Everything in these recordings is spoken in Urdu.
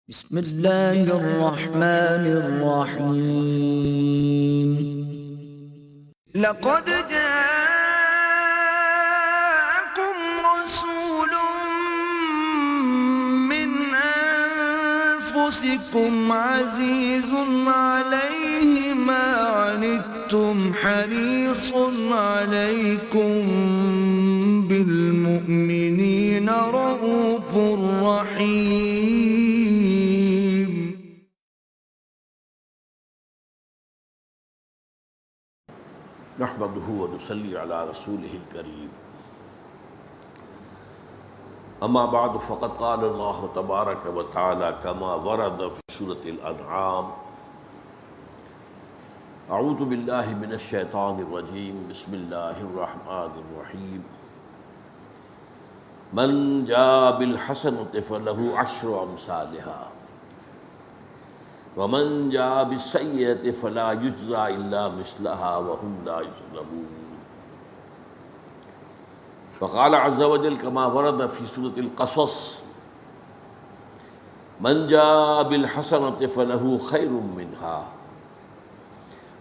بسم اللہ الرحمن الرحیم لقد جاءكم رسول من أنفسكم عزيز عليه ما عنتم حريص عليكم بالمؤمنين رؤوف رحيم نحمده ونصلي على رسوله الكريم اما بعد فقد قال الله تبارك وتعالى كما ورد في سورة الانعام اعوذ بالله من الشيطان الرجيم بسم الله الرحمن الرحيم من جاء بالحسنة فله عشر امثالها ومن جاء بالسيئة فلا يجزى إلا مثلها وهم لا يظلمون وقال عز وجل كما ورد في سورة القصص من جاء بالحسنة فله خير منها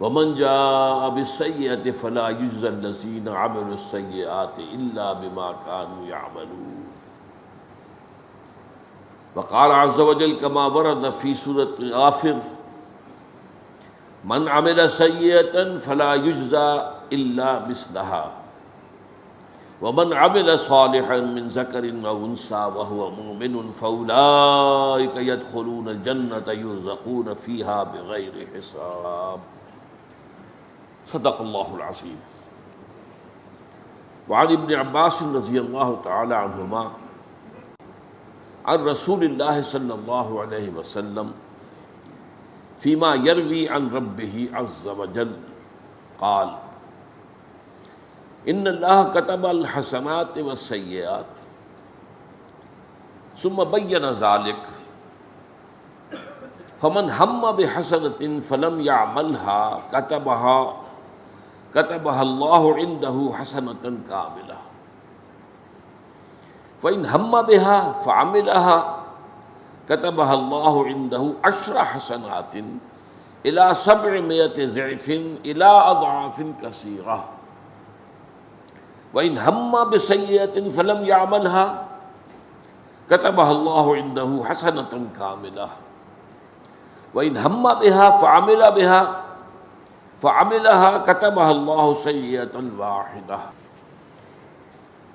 ومن جاء بالسيئة فلا يجزى الذين عملوا السيئات إلا بما كانوا يعملون وقال عز وجل كما ورد في سورة غافر من عمل سيئة فلا يجزى إلا مثلها ومن عمل صالحا من ذكر أو أنثى وهو مؤمن فأولئك يدخلون الجنة يرزقون فيها بغير حساب صدق الله العظيم. وعن ابن عباس رضي الله تعالى عنهما عن رسول اللہ صلی اللہ علیہ وسلم فيما يروي عن ربه عز وجل قال ان اللہ كتب الحسنات والسيئات ثم بين ذلك فمن هم بحسنة فلم يعملها كتبها الله عنده حسنة كاملة فإن هم بها فعملها كتبها الله عنده عشر حسنات إلى 700 ضعف إلى أضعاف كثيرة وإن هم بسيئة فلم يعملها كتبها الله عنده حسنة كاملة وإن هم بها فعملها كتبها الله سيئة واحدة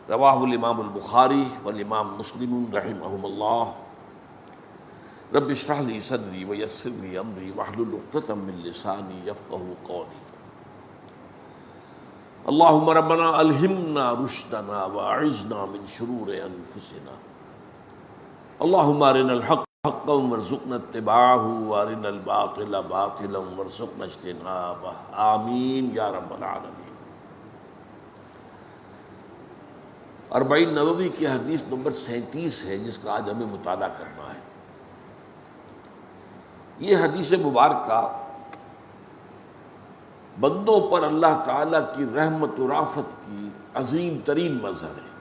رواہ الامام البخاری والامام مسلم رحمہم اللہ. رب اشرح لی صدری ویسر لی امری واحلل عقدۃ من لسانی یفقہوا قولی. اللہم ربنا الہمنا رشدنا واعذنا من شرور انفسنا. اللہم ارنا الحق حقا وارزقنا اتباعہ وارنا الباطل باطلا وارزقنا اجتنابہ. آمین یا رب العالمین. اربعین نووی کی حدیث نمبر 37 ہے جس کا آج ہمیں مطالعہ کرنا ہے. یہ حدیث مبارکہ بندوں پر اللہ تعالیٰ کی رحمت و رافت کی عظیم ترین مظہر ہے،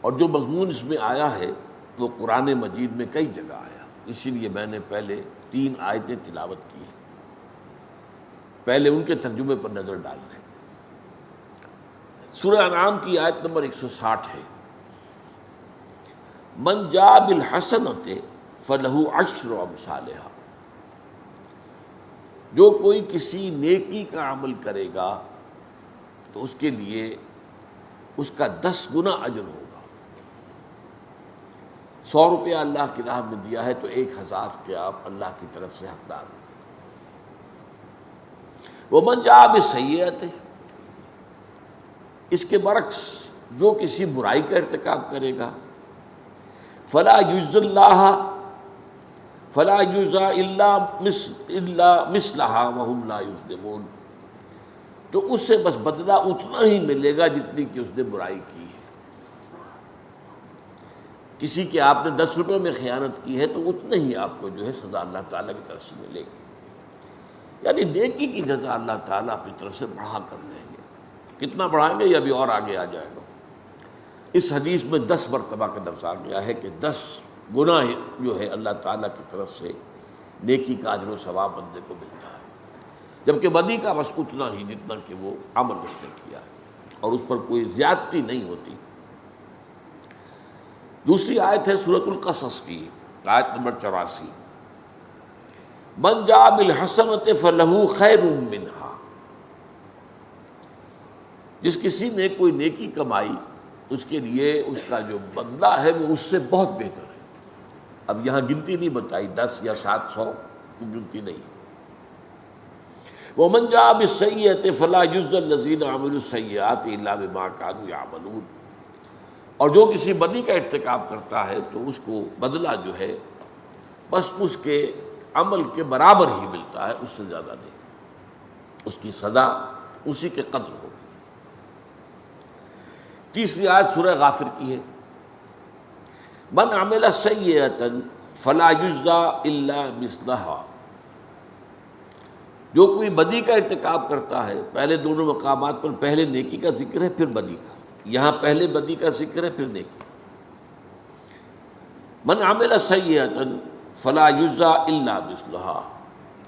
اور جو مضمون اس میں آیا ہے وہ قرآن مجید میں کئی جگہ آیا. اسی لیے میں نے پہلے 3 آیتیں تلاوت کی ہیں. پہلے ان کے ترجمے پر نظر ڈال لیں. سورہ انعام کی آیت نمبر 160 ہے. من جاء بالحسنۃ فلہ عشر امثالھا. جو کوئی کسی نیکی کا عمل کرے گا تو اس کے لیے اس کا 10 گنا اجر ہوگا. 100 روپیہ اللہ کی راہ میں دیا ہے تو 1000 کے آپ اللہ کی طرف سے حقدار ہوں. ومن جاء بالسیئۃ، اس کے برعکس جو کسی برائی کا ارتکاب کرے گا فلا یجزی الا مثلها وهم لا یظلمون، تو اس سے بس بدلہ اتنا ہی ملے گا جتنی کہ اس نے برائی کی ہے. کسی کے آپ نے 10 روپے میں خیانت کی ہے تو اتنا ہی آپ کو جو ہے سزا اللہ تعالیٰ کی طرف سے ملے گی. یعنی نیکی کی جزا اللہ تعالیٰ اپنی طرف سے بڑھا کر دیں گے. کتنا بڑھائیں گے یہ ابھی اور آگے آ جائے گا. اس حدیث میں 10 مرتبہ کا لفظ آ گیا ہے کہ 10 گناہ جو ہے اللہ تعالیٰ کی طرف سے نیکی کا اجر و ثواب بندے کو ملتا ہے، جبکہ بدی کا بس اتنا ہی جتنا کہ وہ عمل اس نے کیا ہے، اور اس پر کوئی زیادتی نہیں ہوتی۔ دوسری آیت ہے سورۃ القصص کی، آیت نمبر 84، من جاء بالحسنۃ فلہ خیر منہا، جس کسی نے کوئی نیکی کمائی اس کے لیے اس کا جو بدلہ ہے وہ اس سے بہت بہتر ہے۔ اب یہاں گنتی نہیں بتائی 10 یا 700 گنتی نہیں۔ ومن جاء بالسیئۃ فلا یجزی الذین عملوا السیئات الا بما كانوا یعملون، اور جو کسی بدی کا ارتکاب کرتا ہے تو اس کو بدلہ جو ہے بس اس کے عمل کے برابر ہی ملتا ہے، اس سے زیادہ نہیں، اس کی سزا اسی کے قدر ہوگی۔ تیسری آیت سورہ غافر کی ہے، من عمل سیئۃ فلا یجزی الا مثلھا، جو کوئی بدی کا ارتکاب کرتا ہے، پہلے دونوں مقامات پر پہلے نیکی کا ذکر ہے پھر بدی کا، یہاں پہلے بدی کا ذکر ہے پھر نیکی۔ من عمل سیئۃ فلا یجزی الا مثلھا،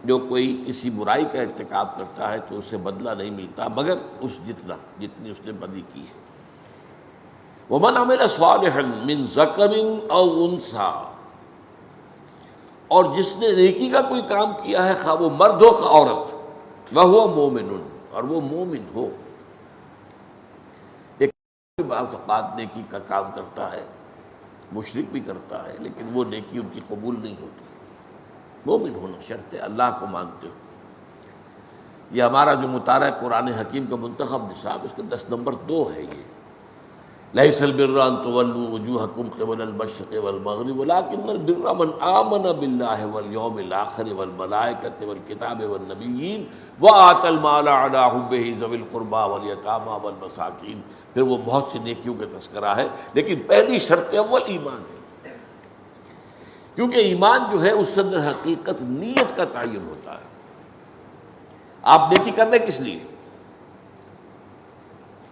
جو کوئی کسی برائی کا ارتکاب کرتا ہے تو اسے بدلہ نہیں ملتا مگر اس جتنی اس نے بدی کی ہے۔ ومن عمل صالحا من ذکر او انثی، اور جس نے نیکی کا کوئی کام کیا ہے خواہ وہ مرد ہو خواہ عورت، وہو مومن، اور وہ مومن ہو۔ ایک بعض اوقات نیکی کا کام کرتا ہے، مشرک بھی کرتا ہے، لیکن وہ نیکی ان کی قبول نہیں ہوتی۔ مومن ہونا شرط ہے، اللہ کو مانتے ہو۔ یہ ہمارا جو مطالعہ قرآن حکیم کا منتخب نصاب، اس کا 10 نمبر 2 ہے یہ، لیس البر ان تولوا وجوہکم قبل المشرق والمغرب ولکن البر من آمن باللہ والیوم الآخر والملائکۃ والکتاب والنبیین وآتی المال علی حبہ ذوی القربى والیتامى والمساکین۔ پھر وہ بہت سی نیکیوں کا تذکرہ ہے، لیکن پہلی شرط اول ایمان ہے، کیونکہ ایمان جو ہے اس سے اندر حقیقت نیت کا تعین ہوتا ہے۔ آپ نیکی کرنے کس لیے؟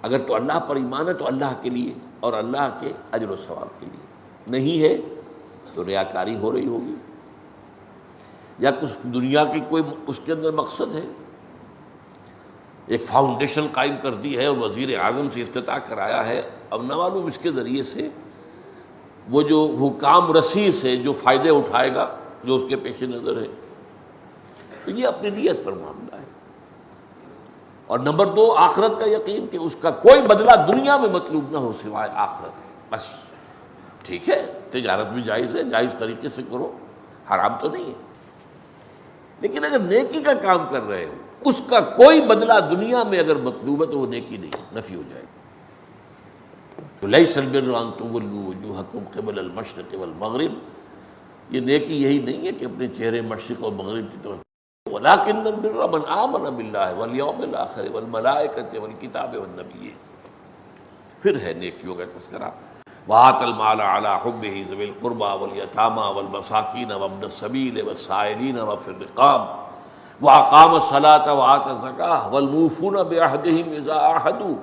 اگر تو اللہ پر ایمان ہے تو اللہ کے لیے اور اللہ کے اجر و ثواب کے لیے، نہیں ہے تو ریاکاری ہو رہی ہوگی، یا کچھ دنیا کی کوئی اس کے اندر مقصد ہے۔ ایک فاؤنڈیشن قائم کر دی ہے اور وزیر اعظم سے افتتاح کرایا ہے، اب نہ معلوم اس کے ذریعے سے وہ جو حکام رسی سے جو فائدے اٹھائے گا جو اس کے پیش نظر ہے، تو یہ اپنی نیت پر معاملہ ہے۔ اور نمبر 2 آخرت کا یقین کہ اس کا کوئی بدلہ دنیا میں مطلوب نہ ہو سوائے آخرت کے، بس ٹھیک ہے، تجارت بھی جائز ہے، جائز طریقے سے کرو، حرام تو نہیں ہے، لیکن اگر نیکی کا کام کر رہے ہو اس کا کوئی بدلہ دنیا میں اگر مطلوب ہے تو وہ نیکی نہیں، نفی ہو جائے گی۔ تو لیس البر ان تولوا وجوہکم قبل المشرق والمغرب، یہ نیکی یہی نہیں ہے کہ اپنے چہرے مشرق اور مغرب کی طرف، ولکن البر من آمن باللہ والیوم الآخر والملائکۃ والکتاب والنبیین۔ پھر ہے نیکیوں کا تذکرہ، وآتی المال علی حبہ ذوی القربى والیتامى والمساکین وابن السبیل والسائلین وفی الرقاب واقام الصلاۃ وآتی الزکاۃ والموفون بعہدہم اذا عاہدوا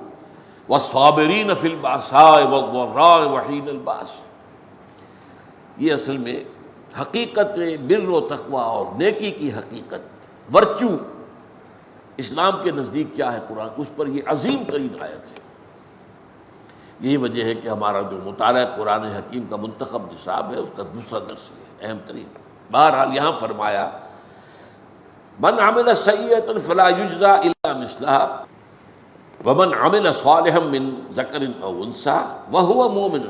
والصابرین فی البأساء والضراء وحین البأس۔ یہ اصل میں حقیقت بر و تقوی اور نیکی کی حقیقت، ورچو اسلام کے نزدیک کیا ہے قرآن، اس پر یہ عظیم ترین آیت ہے۔ یہی وجہ ہے کہ ہمارا جو مطالعہ قرآن حکیم کا منتخب نصاب ہے اس کا دوسرا درس ہے اہم ترین۔ بہرحال یہاں فرمایا من عمل سیئۃ فلا یجزی الا مثلھا ومن عمل صالحا من ذکر او انثی وہو مومن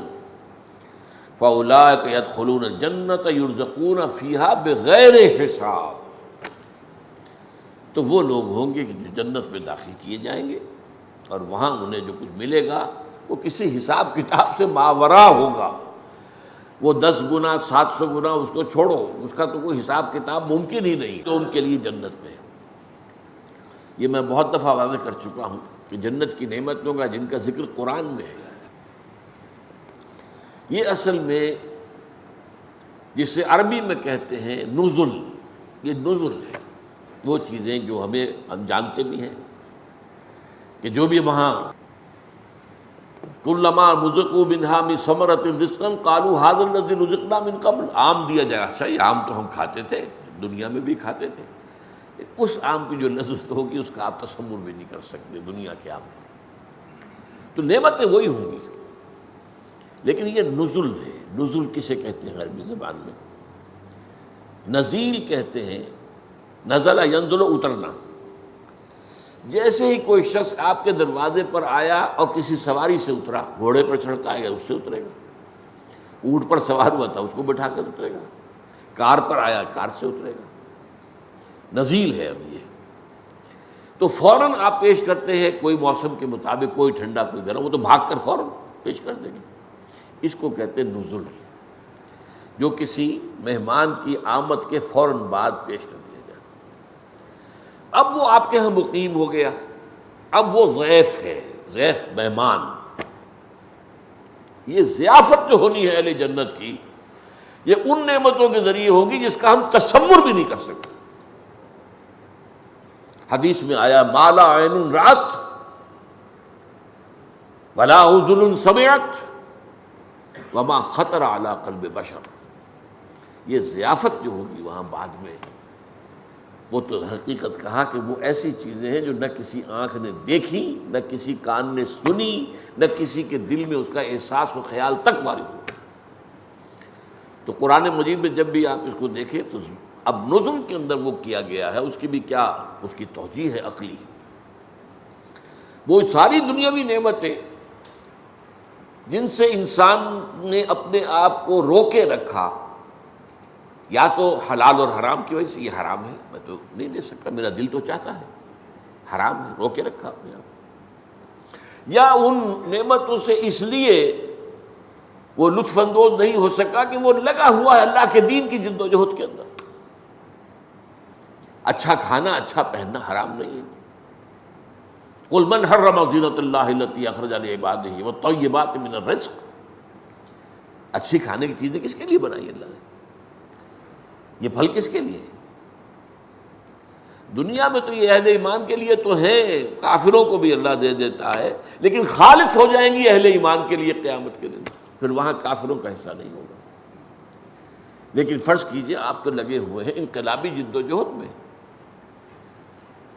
فاولئک یدخلون الجنۃ یرزقون فیہا بغیر حساب۔ تو وہ لوگ ہوں گے کہ جو جنت میں داخل کیے جائیں گے اور وہاں انہیں جو کچھ ملے گا وہ کسی حساب کتاب سے ماورا ہوگا۔ وہ 10 گنا 700 گنا اس کو چھوڑو، اس کا تو کوئی حساب کتاب ممکن ہی نہیں، تو ان کے لیے جنت میں۔ یہ میں بہت دفعہ واضح کر چکا ہوں کہ جنت کی نعمتوں کا جن کا ذکر قرآن میں ہے، یہ اصل میں جسے عربی میں کہتے ہیں نزل، یہ نزل ہے، وہ چیزیں جو ہم جانتے بھی ہیں کہ جو بھی وہاں کلما رزقوا منها من ثمرۃ رزقا قالوا هذا الذي رزقنا من قبل. آم دیا جائے، اچھا یہ آم تو ہم کھاتے تھے، دنیا میں بھی کھاتے تھے. اس آم کی جو لذت ہوگی اس کا آپ تصور بھی نہیں کر سکتے دنیا کے آم کی. تو نعمتیں وہی ہوں گی، لیکن یہ نزل ہے. نزل کسے کہتے ہیں عربی زبان میں؟ نزیل کہتے ہیں، نزل ینزل اترنا. جیسے ہی کوئی شخص آپ کے دروازے پر آیا اور کسی سواری سے اترا، گھوڑے پر چڑھ کے آئے گا اس سے اترے گا، اونٹ پر سوار ہوا تھا اس کو بٹھا کر اترے گا، کار پر آیا کار سے اترے گا. نزیل ہے اب یہ. تو فوراً آپ پیش کرتے ہیں کوئی موسم کے مطابق، کوئی ٹھنڈا کوئی گرم، وہ تو بھاگ کر فوراً پیش کر دیں گے. اس کو کہتے ہیں نزل، جو کسی مہمان کی آمد کے فوراً بعد پیش کر دیا جاتا. اب وہ آپ کے ہاں مقیم ہو گیا، اب وہ ضیف ہے، ضیف مہمان. یہ ضیافت جو ہونی ہے اہل جنت کی، یہ ان نعمتوں کے ذریعے ہوگی جس کا ہم تصور بھی نہیں کر سکتے. حدیث میں آیا ما لا عین رأت ولا اذن سمعت وما خطر علی قلب بشر. یہ ضیافت جو ہوگی وہاں بعد میں، وہ تو حقیقت کہا کہ وہ ایسی چیزیں ہیں جو نہ کسی آنکھ نے دیکھی، نہ کسی کان نے سنی، نہ کسی کے دل میں اس کا احساس و خیال تک وارد ہوا. تو قرآن مجید میں جب بھی آپ اس کو دیکھیں تو اب نزل کے اندر وہ کیا گیا ہے، اس کی بھی کیا اس کی توجیہ ہے عقلی. وہ ساری دنیاوی نعمتیں جن سے انسان نے اپنے آپ کو روکے رکھا، یا تو حلال اور حرام کی وجہ سے، یہ حرام ہے میں تو نہیں دے سکتا، میرا دل تو چاہتا ہے، حرام ہے، روکے رکھا اپنے آپ. یا ان نعمتوں سے اس لیے وہ لطف اندوز نہیں ہو سکا کہ وہ لگا ہوا ہے اللہ کے دین کی جد و جہد کے اندر. اچھا کھانا، اچھا پہننا حرام نہیں ہے. قل من حرم زینۃ اللہ التی اخرج لعبادہ والطیبات من الرزق. اچھی کھانے کی چیزیں کس کے لیے بنائی اللہ نے؟ یہ پھل کس کے لیے؟ دنیا میں تو یہ اہل ایمان کے لیے تو ہے، کافروں کو بھی اللہ دے دیتا ہے، لیکن خالص ہو جائیں گی اہل ایمان کے لیے قیامت کے دن، پھر وہاں کافروں کا حصہ نہیں ہوگا. لیکن فرض کیجئے آپ تو لگے ہوئے ہیں انقلابی جد و جہد میں،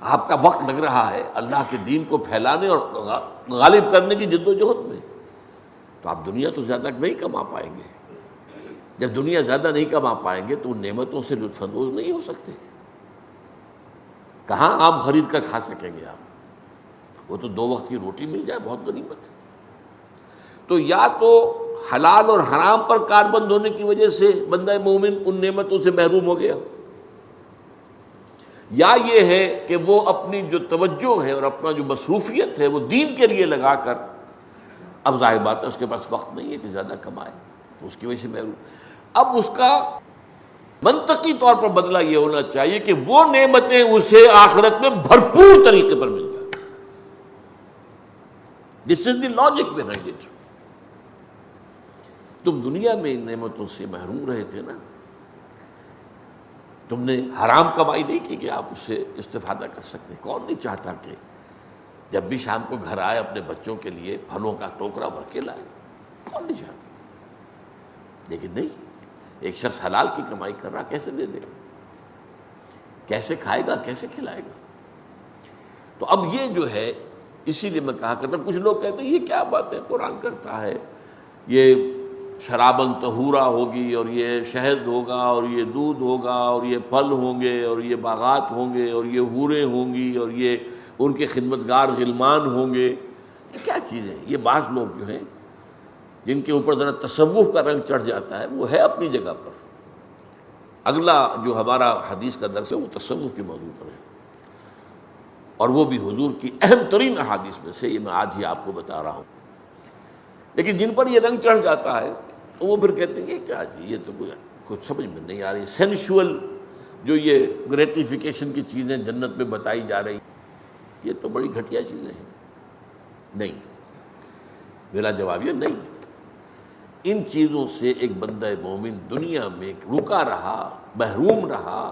آپ کا وقت لگ رہا ہے اللہ کے دین کو پھیلانے اور غالب کرنے کی جد و جہد میں، تو آپ دنیا تو زیادہ نہیں کما پائیں گے. جب دنیا زیادہ نہیں کما پائیں گے تو ان نعمتوں سے لطف اندوز نہیں ہو سکتے. کہاں آم خرید کر کھا سکیں گے آپ؟ وہ تو 2 وقت کی روٹی مل جائے بہت غنیمت ہے. تو یا تو حلال اور حرام پر کاربند ہونے کی وجہ سے بندہ مومن ان نعمتوں سے محروم ہو گیا، یا یہ ہے کہ وہ اپنی جو توجہ ہے اور اپنا جو مصروفیت ہے وہ دین کے لیے لگا کر، اب ظاہر بات ہے اس کے پاس وقت نہیں ہے کہ زیادہ کمائے، اس کی وجہ سے محروم. اب اس کا منطقی طور پر بدلہ یہ ہونا چاہیے کہ وہ نعمتیں اسے آخرت میں بھرپور طریقے پر مل جائیں. دس از دی لاجک بیہائنڈ اٹ. تم دنیا میں ان نعمتوں سے محروم رہے تھے نا، تم نے حرام کمائی نہیں کی کہ آپ اس سے استفادہ کر سکتے. کون نہیں چاہتا کہ جب بھی شام کو گھر آئے اپنے بچوں کے لیے پھلوں کا ٹوکرا بھر کے لائے؟ کون نہیں چاہتا؟ لیکن نہیں، ایک شخص حلال کی کمائی کر رہا، کیسے دے دے گا؟ کیسے کھائے گا؟ کیسے کھلائے گا؟ تو اب یہ جو ہے، اسی لیے میں کہا کرتا، کچھ لوگ کہتے ہیں یہ کیا بات ہے قرآن کرتا ہے، یہ شرابن طہورا ہوگی اور یہ شہد ہوگا اور یہ دودھ ہوگا اور یہ پھل ہوں گے اور یہ باغات ہوں گے اور یہ حوریں ہوں گی اور یہ ان کے خدمتگار غلمان ہوں گے. یہ کیا چیزیں؟ یہ بعض لوگ جو ہیں جن کے اوپر ذرا تصوف کا رنگ چڑھ جاتا ہے، وہ ہے اپنی جگہ پر. اگلا جو ہمارا حدیث کا درس ہے وہ تصوف کے موضوع پر ہے، اور وہ بھی حضور کی اہم ترین احادیث میں سے، یہ میں آج ہی آپ کو بتا رہا ہوں. لیکن جن پر یہ رنگ چڑھ جاتا ہے وہ پھر کہتے ہیں یہ کیا جی، یہ تو کچھ سمجھ میں نہیں آ رہی. سینشول جو یہ گریٹیفیکیشن کی چیزیں جنت میں بتائی جا رہی، یہ تو بڑی گھٹیا چیزیں ہیں. نہیں، میرا جواب یہ نہیں. ان چیزوں سے ایک بندہ مومن دنیا میں رکا رہا، محروم رہا،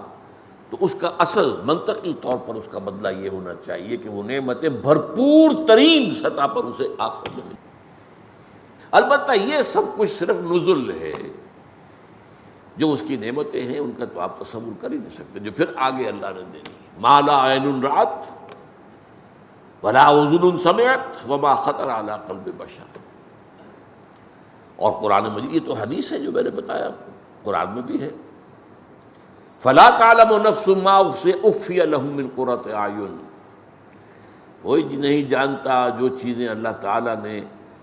تو اس کا اصل منطقی طور پر اس کا بدلہ یہ ہونا چاہیے کہ وہ نعمتیں بھرپور ترین سطح پر اسے آخرت میں ملیں. البتہ یہ سب کچھ صرف نزل ہے، جو اس کی نعمتیں ہیں ان کا تو آپ تصور کر ہی نہیں سکتے، جو پھر آگے اللہ نے دینی ہے۔ ما لا عین رأت ولا اذن سمعت وما خطر علی قلب بشر۔ اور قرآن مجید، یہ تو حدیث ہے جو میں نے بتایا آپ کو، قرآن میں بھی ہے، فلا تعلم نفس ما اخفی لهم من قرۃ اعین، کوئی نہیں جانتا جو چیزیں اللہ تعالیٰ نے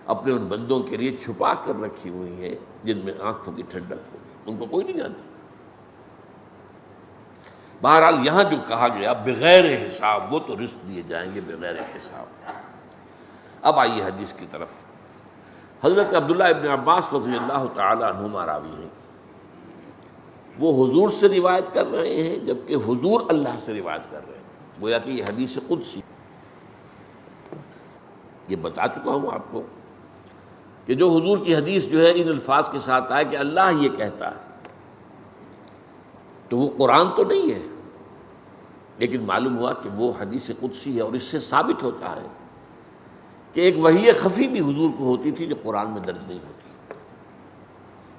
اپنے ان بندوں کے لیے چھپا کر رکھی ہوئی ہیں جن میں آنکھوں کی ٹھنڈک ہوگی، ان کو کوئی نہیں جانتا۔ بہرحال یہاں جو کہا گیا بغیر حساب، وہ تو رزق دیے جائیں گے بغیر حساب۔ اب آئیے حدیث کی طرف۔ حضرت عبداللہ ابن عباس رضی اللہ تعالی عنہما راوی ہیں، وہ حضور سے روایت کر رہے ہیں جبکہ حضور اللہ سے روایت کر رہے ہیں، گویا کہ یہ حدیث قدسی، یہ بتا چکا ہوں آپ کو کہ جو حضور کی حدیث جو ہے ان الفاظ کے ساتھ آئے کہ اللہ یہ کہتا ہے، تو وہ قرآن تو نہیں ہے، لیکن معلوم ہوا کہ وہ حدیث قدسی ہے، اور اس سے ثابت ہوتا ہے کہ ایک وحی خفی بھی حضور کو ہوتی تھی جو قرآن میں درج نہیں ہوتی۔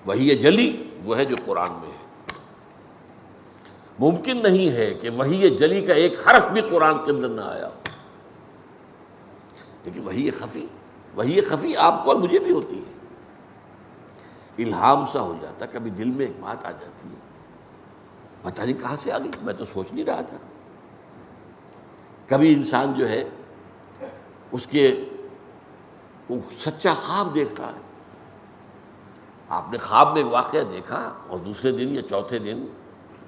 وحی جلی وہ ہے جو قرآن میں ہے۔ ممکن نہیں ہے کہ وحی جلی کا ایک حرف بھی قرآن کے اندر نہ آیا ہو، لیکن وحی خفی آپ کو اور مجھے بھی ہوتی ہے۔ الہام سا ہو جاتا، کبھی دل میں ایک بات آ جاتی ہے، پتہ نہیں کہاں سے آ گئی، میں تو سوچ نہیں رہا تھا۔ کبھی انسان جو ہے اس کے وہ سچا خواب دیکھتا ہے، آپ نے خواب میں واقعہ دیکھا اور دوسرے دن یا چوتھے دن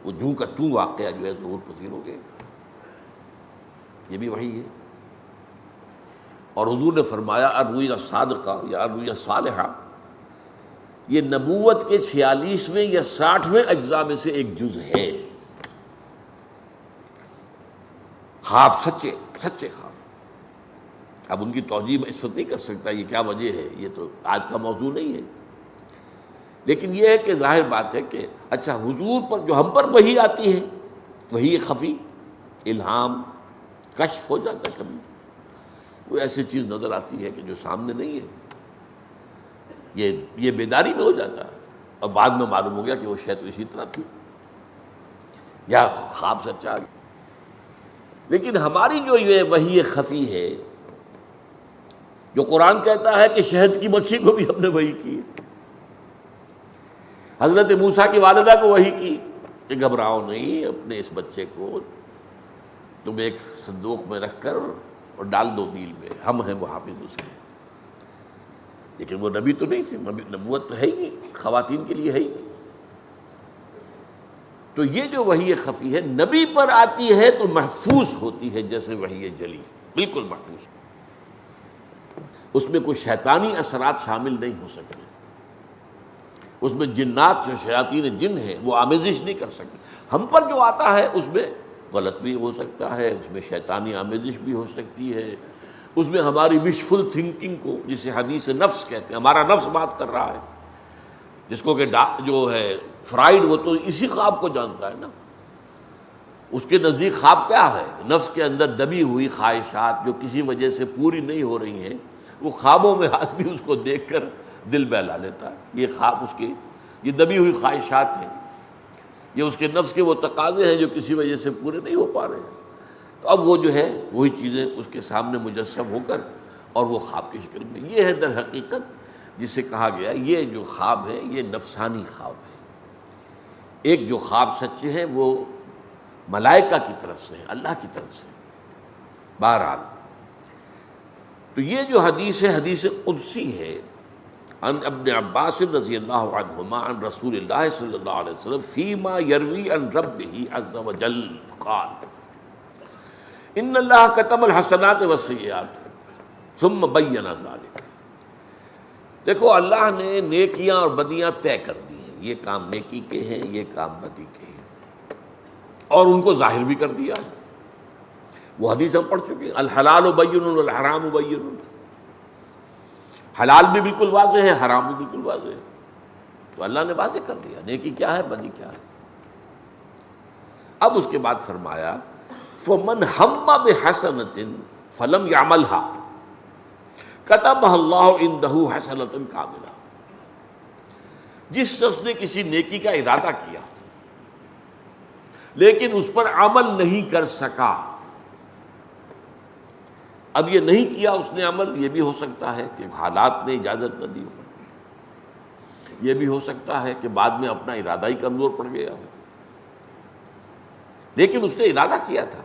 وہ جوں کا توں واقعہ جو ہے ظہور پذیر ہو گئے، یہ بھی وحی ہے۔ اور حضور نے فرمایا الرؤیا الصادقہ یا الرؤیا الصالحہ، یہ نبوت کے 46ویں یا 60ویں اجزاء میں سے ایک جز ہے۔ خواب سچے خواب، اب ان کی توجیہ میں اس وقت نہیں کر سکتا یہ کیا وجہ ہے، یہ تو آج کا موضوع نہیں ہے، لیکن یہ ہے کہ ظاہر بات ہے کہ اچھا حضور پر جو ہم پر وحی آتی ہے، وحی خفی، الہام، کشف ہو جاتا ہے، کبھی کوئی ایسی چیز نظر آتی ہے کہ جو سامنے نہیں ہے، یہ بیداری میں ہو جاتا ہے، اور بعد میں معلوم ہو گیا کہ وہ شاید اسی طرح تھی یا خواب سچا۔ لیکن ہماری جو یہ وحی خفی ہے، جو قرآن کہتا ہے کہ شہد کی مکھی کو بھی ہم نے وحی کی، حضرت موسیٰ کی والدہ کو وحی کی کہ گھبراؤ نہیں، اپنے اس بچے کو تم ایک صندوق میں رکھ کر اور ڈال دو نیل میں، ہم ہیں محافظ اس کے۔ لیکن وہ نبی تو نہیں تھے، نبوت تو ہے ہی نہیں، خواتین کے لیے ہے ہی نہیں۔ تو یہ جو وحی خفی ہے نبی پر آتی ہے تو محفوظ ہوتی ہے جیسے وحی جلی، بالکل محفوظ، اس میں کوئی شیطانی اثرات شامل نہیں ہو سکتے، اس میں جنات جو شیاطین جن ہیں وہ آمیزش نہیں کر سکتے۔ ہم پر جو آتا ہے اس میں غلط بھی ہو سکتا ہے، اس میں شیطانی آمیزش بھی ہو سکتی ہے، اس میں ہماری وشفل تھنکنگ کو، جسے حدیث نفس کہتے ہیں، ہمارا نفس بات کر رہا ہے، جس کو کہ جو ہے فرائیڈ، وہ تو اسی خواب کو جانتا ہے نا، اس کے نزدیک خواب کیا ہے؟ نفس کے اندر دبی ہوئی خواہشات جو کسی وجہ سے پوری نہیں ہو رہی ہیں، وہ خوابوں میں آدمی اس کو دیکھ کر دل بہلا لیتا ہے۔ یہ خواب اس کی یہ دبی ہوئی خواہشات ہیں، یہ اس کے نفس کے وہ تقاضے ہیں جو کسی وجہ سے پورے نہیں ہو پا رہے ہیں۔ تو اب وہ جو ہے وہی چیزیں اس کے سامنے مجسم ہو کر، اور وہ خواب کی شکل میں، یہ ہے در حقیقت جسے کہا گیا یہ جو خواب ہے یہ نفسانی خواب ہے۔ ایک جو خواب سچے ہیں وہ ملائکہ کی طرف سے ہیں، اللہ کی طرف سے۔ بہرحال تو یہ جو حدیث ہے حدیث قدسی ہے، عن ابن عباس رضی اللہ عنہما عن رسول اللہ صلی اللہ علیہ وسلم فیما یروی عن ربہ عز وجل قال ان اللہ کتب الحسنات والسیئات ثم بین ذلک۔ دیکھو اللہ نے نیکیاں اور بدیاں طے کر دی ہیں، یہ کام نیکی کے ہیں، یہ کام بدی کے ہیں، اور ان کو ظاہر بھی کر دیا ہے۔ وہ حدیث ہم پڑھ چکے ہیں، الحلال بین والحرام بین، حلال بھی بالکل واضح ہے، حرام بھی بالکل واضح ہے، تو اللہ نے واضح کر دیا نیکی کیا ہے، بدی کیا ہے۔ اب اس کے بعد فرمایا فَمَنْ هَمَّ بِحَسَنَةٍ فَلَمْ يَعْمَلْهَا کتبہ اللہ عندہ حسنۃ کاملہ، جس شخص نے کسی نیکی کا ارادہ کیا لیکن اس پر عمل نہیں کر سکا، اب یہ نہیں کیا اس نے عمل، یہ بھی ہو سکتا ہے کہ حالات نے اجازت نہ دی ہو، یہ بھی ہو سکتا ہے کہ بعد میں اپنا ارادہ ہی کمزور پڑ گیا ہو، لیکن اس نے ارادہ کیا تھا،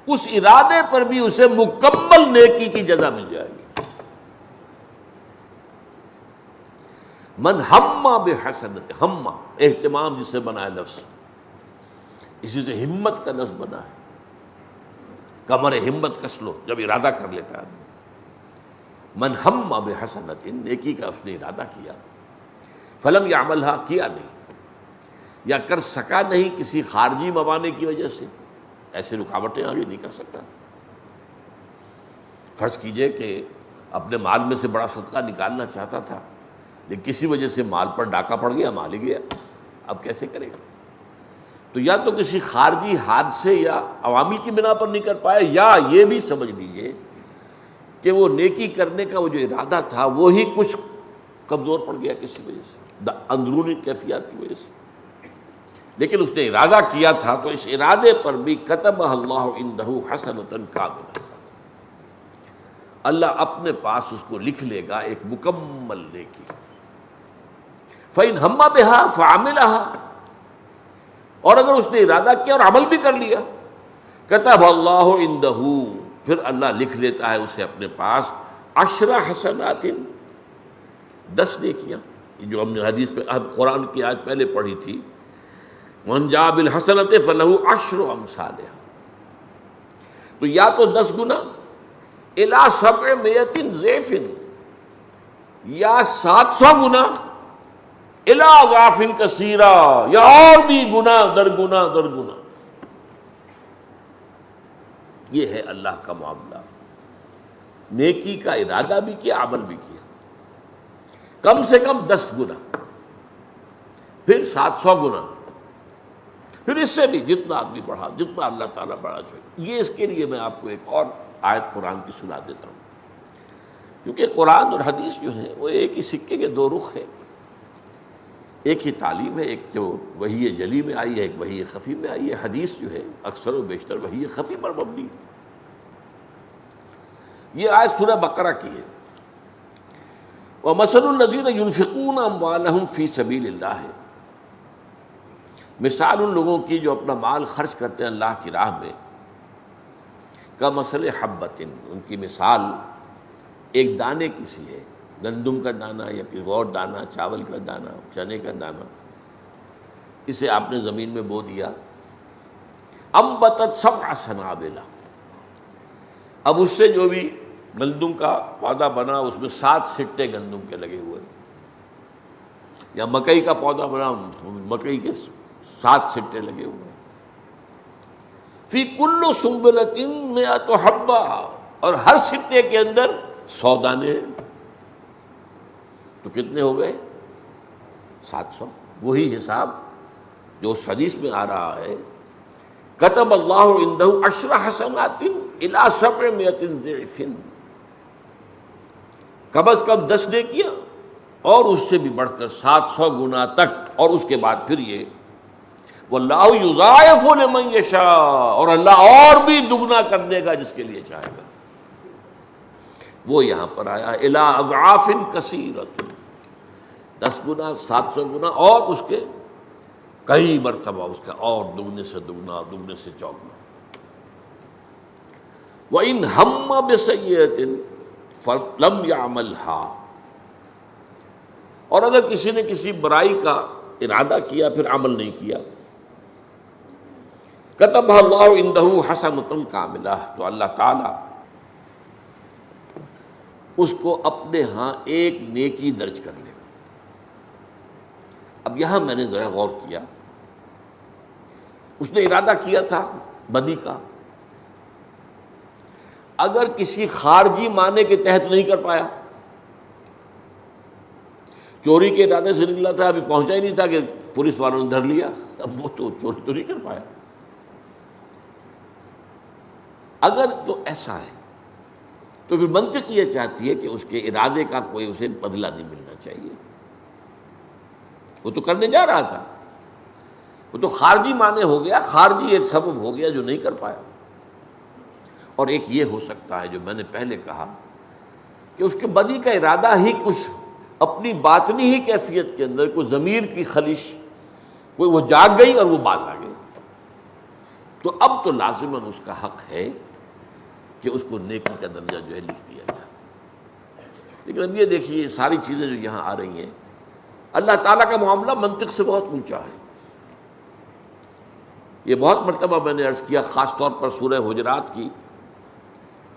اس ارادے پر بھی اسے مکمل نیکی کی جزا مل جائے گی۔ من ہم بحسنۃ، ہم اہتمام جسے بنا ہے لفظ، اسی سے ہمت کا لفظ بنا ہے، کمر ہمت کس لو جب ارادہ کر لیتا ہے۔ من ہم بحسنۃ، نیکی کا اس نے ارادہ کیا، فلم یعملھا، کیا نہیں یا کر سکا نہیں کسی خارجی موانع کی وجہ سے، ایسے رکاوٹیں آگے نہیں کر سکتا۔ فرض کیجئے کہ اپنے مال میں سے بڑا صدقہ نکالنا چاہتا تھا لیکن کسی وجہ سے مال پر ڈاکہ پڑ گیا، مال ہی گیا، اب کیسے کرے گا؟ تو یا تو کسی خارجی حادثے یا عوامل کی بنا پر نہیں کر پایا، یا یہ بھی سمجھ لیجئے کہ وہ نیکی کرنے کا وہ جو ارادہ تھا وہی کچھ کمزور پڑ گیا کسی وجہ سے، اندرونی کیفیات کی وجہ سے، لیکن اس نے ارادہ کیا تھا تو اس ارادے پر بھی کتبہ اللہ عندہ حسنۃ کاملہ، اللہ اپنے پاس اس کو لکھ لے گا ایک مکمل نیکی۔ فَإِنْ ہَمَّ بِهَا فَعَمِلَهَا، اور اگر اس نے ارادہ کیا اور عمل بھی کر لیا، کتب اللہ عندہ، پھر اللہ لکھ لیتا ہے اسے اپنے پاس 10 حسنات، 10 نیکیاں، یہ جو ہم نے حدیث پہ قرآن کی آیت پہلے پڑھی تھی، وَمَنْ جَاءَ بِالْحَسَنَةِ فَلَهُ 10 أَمْثَالِهَا، تو یا تو 10 گنا اِلیٰ 700 ضعف، یا 700 گنا اِلیٰ اضعاف کثیرہ، یا اور بھی گنا در گنا در گنا۔ یہ ہے اللہ کا معاملہ، نیکی کا ارادہ بھی کیا، عمل بھی کیا، کم سے کم 10 گنا، پھر 700 گنا، پھر اس سے بھی جتنا آدمی بڑھا، جتنا اللہ تعالیٰ بڑھا چاہیے۔ یہ اس کے لیے میں آپ کو ایک اور آیت قرآن کی سنا دیتا ہوں، کیونکہ قرآن اور حدیث جو ہیں وہ ایک ہی سکے کے 2 رخ ہیں، ایک ہی تعلیم ہے، ایک جو وحی جلی میں آئی ہے، ایک وحی خفی میں آئی ہے۔ حدیث جو ہے اکثر و بیشتر وحی خفی پر مبنی ہے۔ یہ آیت سورہ بقرہ کی ہے، وَمَثَلُ الَّذِينَ يُنْفِقُونَ أَمْوَالَهُمْ فِي سَبِيلِ اللَّهِ، مثال ان لوگوں کی جو اپنا مال خرچ کرتے ہیں اللہ کی راہ میں، کَمَثَلِ حَبَّةٍ، ان کی مثال ایک دانے کی سی ہے، گندم کا دانہ یا پھر اور دانہ، چاول کا دانہ، چنے کا دانہ، اسے آپ نے زمین میں بو دیا، انبتت 7 سنابل، اب اس سے جو بھی گندم کا پودا بنا اس میں 7 سٹے گندم کے لگے ہوئے، یا مکئی کا پودا بنا مکئی کے 7 سٹے لگے ہوئے، فی کل سنبلۃ 100 حبہ، اور ہر سٹے کے اندر 100 دانے ہیں، تو کتنے ہو گئے؟ 700۔ وہی حساب جو اس حدیث میں آ رہا ہے، کتب اللہ عندہ 10 حسنات الی 700 ضعف، کم از کم 10 نیکیاں اور اس سے بھی بڑھ کر 700 گنا تک، اور اس کے بعد پھر یہ واللہ یضاعف لمن یشاء، اور اللہ اور بھی دگنا کر دے گا جس کے لیے چاہے گا۔ وہ یہاں پر آیا الی اضعاف کثیرۃ، 10 گنا، 700 گنا، اور اس کے کئی مرتبہ اس کا اور دگنے سے دگنا، دگنے سے چوگنا۔ وَإِنْ هَمَّ بِسَيِّئَةٍ فَلَمْ يَعْمَلْهَا، اور اگر کسی نے کسی برائی کا ارادہ کیا پھر عمل نہیں کیا، کتبہ اللہ عندہ حسنۃ کاملہ، تو اللہ تعالی اس کو اپنے ہاں ایک نیکی درج کر لے۔ اب یہاں میں نے ذرا غور کیا، اس نے ارادہ کیا تھا بدی کا، اگر کسی خارجی معنی کے تحت نہیں کر پایا، چوری کے ارادے سے نکلا تھا، ابھی پہنچا ہی نہیں تھا کہ پولیس والوں نے دھر لیا، اب وہ تو چوری تو نہیں کر پایا۔ اگر تو ایسا ہے تو پھر منطق یہ چاہتی ہے کہ اس کے ارادے کا کوئی اسے بدلہ نہیں ملنا چاہیے. وہ تو کرنے جا رہا تھا، وہ تو خارجی معنی ہو گیا، خارجی ایک سبب ہو گیا جو نہیں کر پایا. اور ایک یہ ہو سکتا ہے جو میں نے پہلے کہا کہ اس کے بدی کا ارادہ ہی کچھ اپنی باطنی ہی کیفیت کے اندر کوئی ضمیر کی خلش، کوئی وہ جاگ گئی اور وہ باز آ گئی. تو اب تو لازماً اس کا حق ہے کہ اس کو نیکی کا درجہ جو ہے لکھ دیا جائے. لیکن اب یہ دیکھیے یہ ساری چیزیں جو یہاں آ رہی ہیں، اللہ تعالیٰ کا معاملہ منطق سے بہت اونچا ہے. یہ بہت مرتبہ میں نے عرض کیا، خاص طور پر سورہ حجرات کی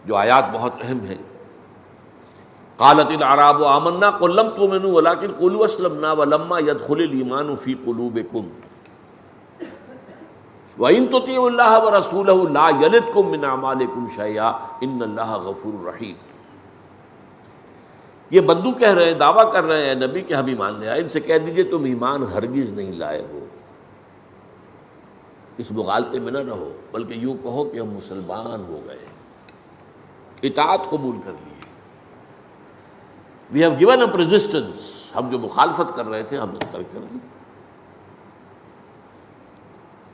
جو آیات بہت اہم ہیں. قالت الاعراب آمنا قل لم تؤمنوا ولكن قولوا اسلمنا ولما يدخل الايمان في قلوبكم وان تطيعوا الله ورسوله لا يلدكم من اعمالكم شيئا ان الله غفور رحيم. یہ بدو کہہ رہے ہیں، دعویٰ کر رہے ہیں نبی کہ ہم ایمان لے آئے. ان سے کہہ دیجئے تم ایمان ہرگز نہیں لائے ہو، اس مغالطے میں نہ رہو، بلکہ یوں کہو کہ ہم مسلمان ہو گئے، اطاعت قبول کر لیے. We have given up resistance. ہم جو مخالفت کر رہے تھے ہم نے ترک کر دی.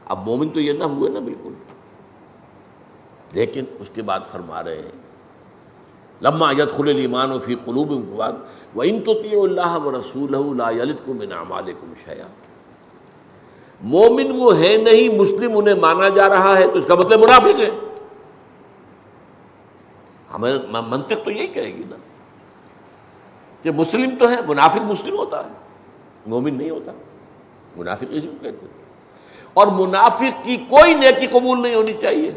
اب مومن تو یہ نہ ہوئے نا بالکل. لیکن اس کے بعد فرما رہے ہیں لما يدخل الايمان في قلوبكم کے بعد وان تطيعوا الله ورسوله لا يلدكم من اعمالكم شيئا. مومن وہ ہے نہیں، مسلم انہیں مانا جا رہا ہے تو اس کا مطلب منافق ہے. ہمیں منطق تو یہی کہے گی نا کہ مسلم تو ہے، منافق مسلم ہوتا ہے، مومن نہیں ہوتا. منافق اسی کو کہتے ہیں. اور منافق کی کوئی نیکی قبول نہیں ہونی چاہیے.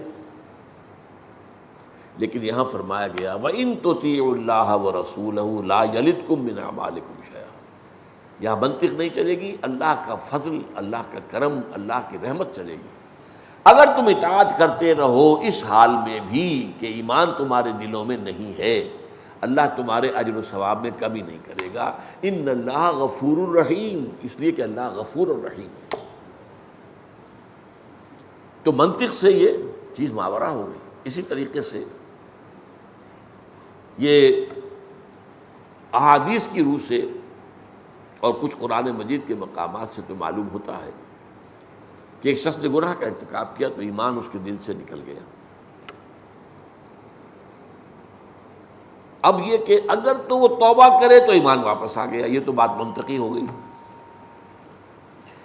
لیکن یہاں فرمایا گیا وَإِن تُطِيعُوا اللَّهَ وَرَسُولَهُ لَا يَلِدْكُم مِّنْ أَعْمَالِكُمْ شَيْئًا. یہاں منطق نہیں چلے گی، اللہ کا فضل، اللہ کا کرم، اللہ کی رحمت چلے گی. اگر تم اطاعت کرتے رہو اس حال میں بھی کہ ایمان تمہارے دلوں میں نہیں ہے، اللہ تمہارے اجر و ثواب میں کمی نہیں کرے گا. ان اللہ غفور الرحیم، اس لیے کہ اللہ غفور الرحیم ہے. تو منطق سے یہ چیز ماورا ہو گئی. اسی طریقے سے یہ احادیث کی روح سے اور کچھ قرآن مجید کے مقامات سے تو معلوم ہوتا ہے کہ ایک شخص نے گناہ کا ارتکاب کیا تو ایمان اس کے دل سے نکل گیا. اب یہ کہ اگر تو وہ توبہ کرے تو ایمان واپس آ گیا، یہ تو بات منطقی ہو گئی.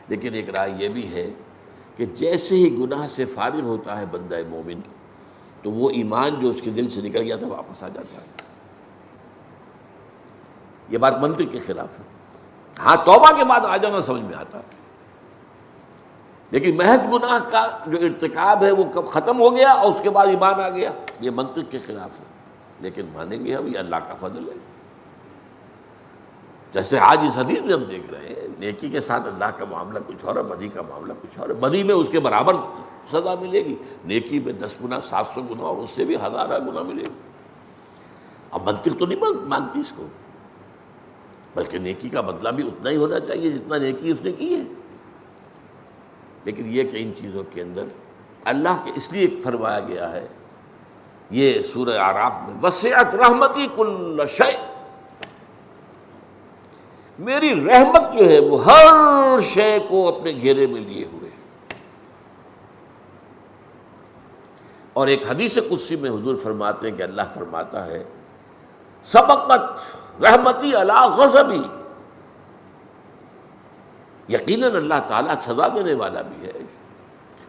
لیکن ایک رائے یہ بھی ہے کہ جیسے ہی گناہ سے فارغ ہوتا ہے بندہ مومن تو وہ ایمان جو اس کے دل سے نکل گیا تھا واپس آ جاتا ہے. یہ بات منطق کے خلاف ہے. ہاں توبہ کے بعد آ جانا سمجھ میں آتا ہے، لیکن محض گناہ کا جو ارتکاب ہے وہ کب ختم ہو گیا اور اس کے بعد ایمان آ گیا، یہ منطق کے خلاف ہے. لیکن مانیں گے ہم یہ اللہ کا فضل ہے. جیسے آج اس حدیث میں ہم دیکھ رہے ہیں نیکی کے ساتھ اللہ کا معاملہ کچھ اور ہے، بدی کا معاملہ کچھ اور ہے. بدی میں اس کے برابر سزا ملے گی، نیکی میں 10 گنا 700 گنا اور اس سے بھی 1000 گنا ملے گی. اب منطق تو نہیں مانتی اس کو، بلکہ نیکی کا بدلہ بھی اتنا ہی ہونا چاہیے جتنا نیکی اس نے کی ہے. لیکن یہ کہ ان چیزوں کے اندر اللہ کے اس لیے فرمایا گیا ہے یہ سورہ اعراف میں وسعت رحمتی کل شیء، میری رحمت جو ہے وہ ہر شے کو اپنے گھیرے میں لیے ہوئے. اور ایک حدیث قدسی میں حضور فرماتے ہیں کہ اللہ فرماتا ہے سبقت رحمتی علی غضبی، یقیناً اللہ تعالیٰ سزا دینے والا بھی ہے،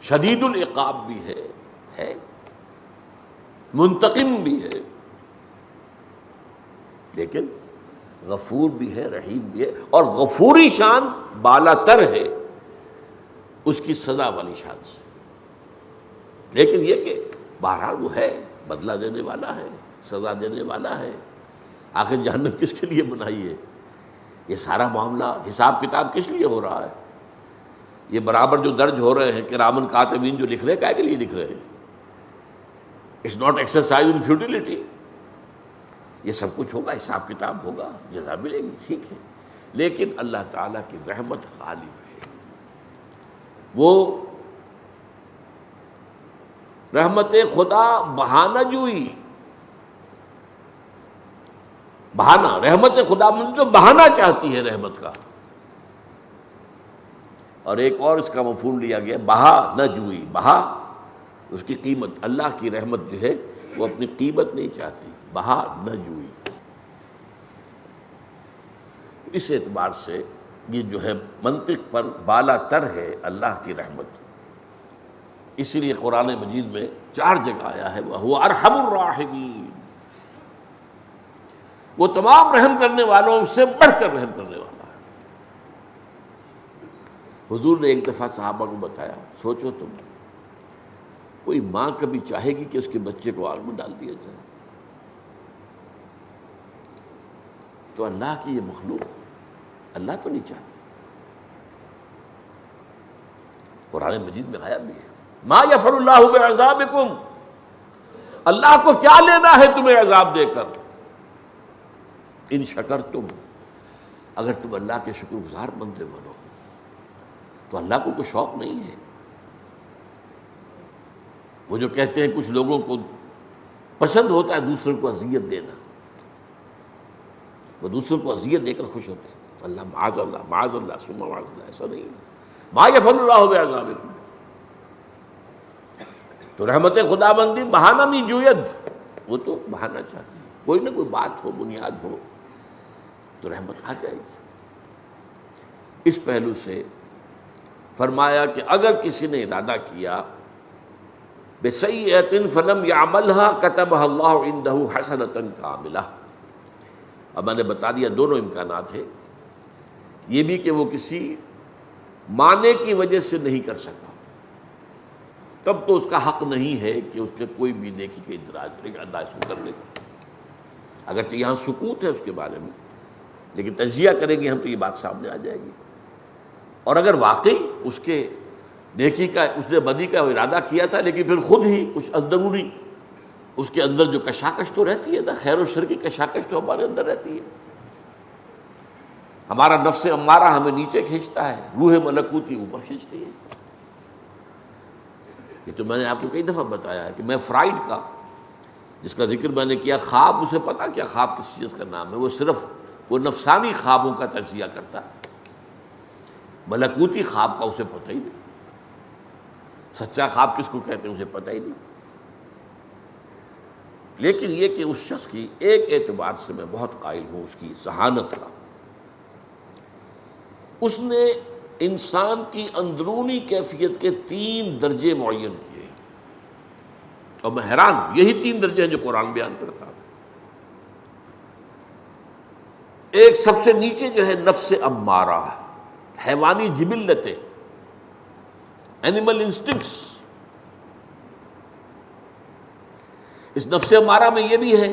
شدید العقاب بھی ہے منتقم بھی ہے، لیکن غفور بھی ہے، رحیم بھی ہے. اور غفوری شان بالا تر ہے اس کی سزا والی شان سے. لیکن یہ کہ بہرحال وہ ہے، بدلہ دینے والا ہے، سزا دینے والا ہے. آخر جہنم کس کے لیے بنائی ہے؟ یہ سارا معاملہ حساب کتاب کس لیے ہو رہا ہے؟ یہ برابر جو درج ہو رہے ہیں کرامن کاتبین جو لکھ رہے ہیں، کیا کے لیے لکھ رہے ہیں؟ It's not exercise in futility. یہ سب کچھ ہوگا، حساب کتاب ہوگا، جزا ملے گی، ٹھیک ہے. لیکن اللہ تعالیٰ کی رحمت غالب ہے. وہ رحمت خدا بہانہ جوئی بہانہ، رحمت خداوندی تو بہانہ چاہتی ہے رحمت کا. اور ایک اور اس کا مفہوم لیا گیا، بہا نہ جوئی، بہا اس کی قیمت. اللہ کی رحمت جو ہے وہ اپنی قیمت نہیں چاہتی، بہا نہ جوئی. اس اعتبار سے یہ جو ہے منطق پر بالا تر ہے اللہ کی رحمت. اسی لیے قرآن مجید میں 4 جگہ آیا ہے وہ ارحم الراحمین، وہ تمام رحم کرنے والوں سے بڑھ کر رحم کرنے والا ہے. حضور نے ایک دفعہ صحابہ کو بتایا، سوچو تم، کوئی ماں کبھی چاہے گی کہ اس کے بچے کو آگ میں ڈال دیا جائے؟ تو اللہ کی یہ مخلوق، اللہ تو نہیں چاہتا. قرآن مجید میں آیا بھی ہے، ما یفعل اللہ بعذابکم، اللہ کو کیا لینا ہے تمہیں عذاب دے کر، ان شکرتم، اگر تم اللہ کے شکر گزار بندے بنو. تو اللہ کو کوئی شوق نہیں ہے. وہ جو کہتے ہیں کچھ لوگوں کو پسند ہوتا ہے دوسروں کو اذیت دینا، وہ دوسروں کو اذیت دے کر خوش ہوتے ہیں. اللہ معاذ اللہ معاذ اللہ ثم معاذ اللہ، ایسا نہیں ہے. ما یفعل اللہ بعذابکم. تو رحمت خداوندی بہانہ نہیں جوید، وہ تو بہانہ چاہتی ہے. کوئی نہ کوئی بات ہو، بنیاد ہو تو رحمت آ جائے گی. اس پہلو سے فرمایا کہ اگر کسی نے ارادہ کیا بسیئۃ فلم یعملها کتبها اللہ عنده حسنۃ کاملہ. اب میں نے بتا دیا دونوں امکانات ہیں. یہ بھی کہ وہ کسی معنی کی وجہ سے نہیں کر سکا، تب تو اس کا حق نہیں ہے کہ اس کے کوئی بھی نیکی کے انداز کو کر لے گا. اگرچہ یہاں سکوت ہے اس کے بارے میں، لیکن تجزیہ کریں گے ہم تو یہ بات سامنے آ جائے گی. اور اگر واقعی اس کے نیکی کا، اس نے بدی کا ارادہ کیا تھا لیکن پھر خود ہی کچھ اندرونی اس کے اندر جو کشاکش تو رہتی ہے نا، خیر و شر کی کشاکش تو ہمارے اندر رہتی ہے. ہمارا نفس امارہ ہمیں نیچے کھینچتا ہے، روح ملکوتی اوپر کھینچتی ہے. یہ تو میں نے آپ کو کئی دفعہ بتایا ہے کہ میں فرائڈ کا، جس کا ذکر میں نے کیا، خواب، اسے پتا کیا خواب کس چیز کا نام ہے؟ وہ صرف وہ نفسانی خوابوں کا تجزیہ کرتا ہے، ملکوتی خواب کا اسے پتہ ہی نہیں. سچا خواب کس کو کہتے ہیں اسے پتہ ہی نہیں. لیکن یہ کہ اس شخص کی ایک اعتبار سے میں بہت قائل ہوں اس کی ذہانت کا، اس نے انسان کی اندرونی کیفیت کے 3 درجے معین کیے. اور میں حیران، یہی 3 درجے ہیں جو قرآن بیان کرتا ہے. ایک سب سے نیچے جو ہے نفس امارہ، حیوانی جبلتیں، اینیمل انسٹنکٹس. اس نفس امارہ میں یہ بھی ہے